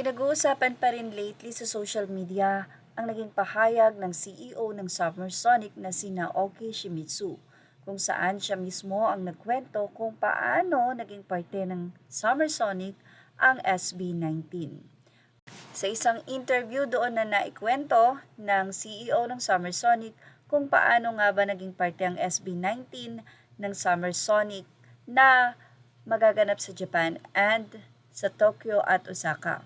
Pinag-uusapan pa rin lately sa social media ang naging pahayag ng CEO ng Summer Sonic na si Naoki Shimizu, kung saan siya mismo ang nagkwento kung paano naging parte ng Summer Sonic ang SB19. Sa isang interview doon na naikwento ng CEO ng Summer Sonic kung paano nga ba naging parte ang SB19 ng Summer Sonic na magaganap sa Japan and sa Tokyo at Osaka.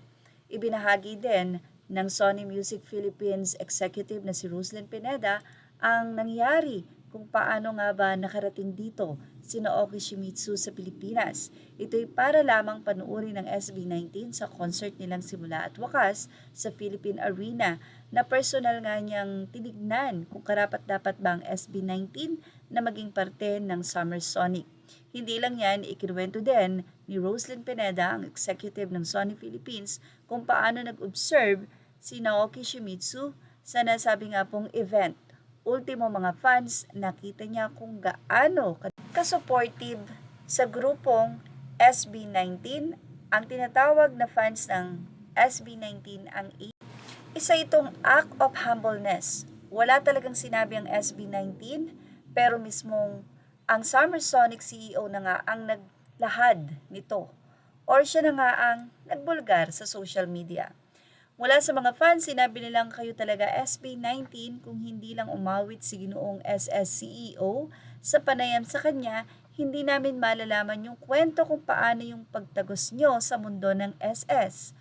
Ibinahagi din ng Sony Music Philippines executive na si Roslyn Pineda ang nangyari kung paano nga ba nakarating dito si Naoki Shimizu sa Pilipinas. Ito'y para lamang panuorin ng SB19 sa concert nilang simula at wakas sa Philippine Arena na personal nga niyang tinignan kung karapat-dapat ba ang SB19 na maging parte ng Summer Sonic. Hindi lang yan, ikinuwento din ni Roslyn Pineda, ang executive ng Sony Philippines, kung paano nag-observe si Naoki Shimizu sa nasabi nga pong event. Ultimo mga fans, nakita niya kung gaano ka-supportive sa grupong SB19. Ang tinatawag na fans ng SB19 ang isa itong act of humbleness. Wala talagang sinabi ang SB19, pero mismong ang Summer Sonic CEO na nga ang naglahad nito or siya na nga ang nagbulgar sa social media. Mula sa mga fans, sinabi nilang kayo talaga SB19 kung hindi lang umawit si Ginoong SS CEO sa panayam sa kanya, hindi namin malalaman yung kwento kung paano yung pagtagos nyo sa mundo ng SS.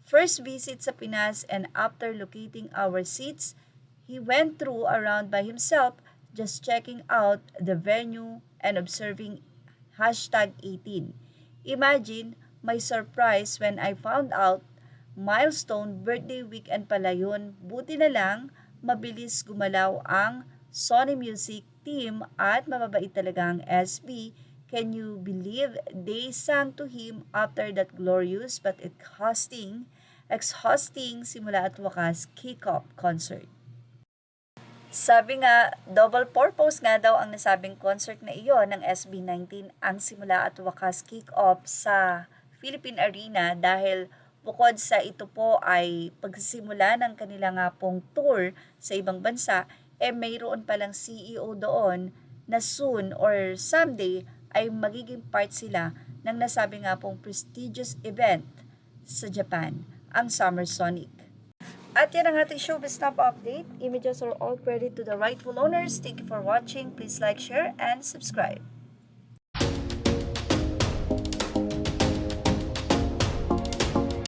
First visit sa Pinas and after locating our seats, he went through around by himself just checking out the venue and observing #18. Imagine my surprise when I found out milestone birthday weekend pala yun. Buti na lang, mabilis gumalaw ang Sony Music team at mababait talaga ang SB. Can you believe they sang to him after that glorious but exhausting simula at wakas kick-off concert? Sabi nga, double purpose nga daw ang nasabing concert na iyon ng SB19 ang simula at wakas kick-off sa Philippine Arena dahil bukod sa ito po ay pagsisimula ng kanila nga pong tour sa ibang bansa, mayroon palang CEO doon na soon or someday ay magiging part sila ng nasabi nga pong prestigious event sa Japan, ang Summer Sonic. At yan ang ating showbiz top update. Images are all credit to the rightful owners. Thank you for watching. Please like, share, and subscribe.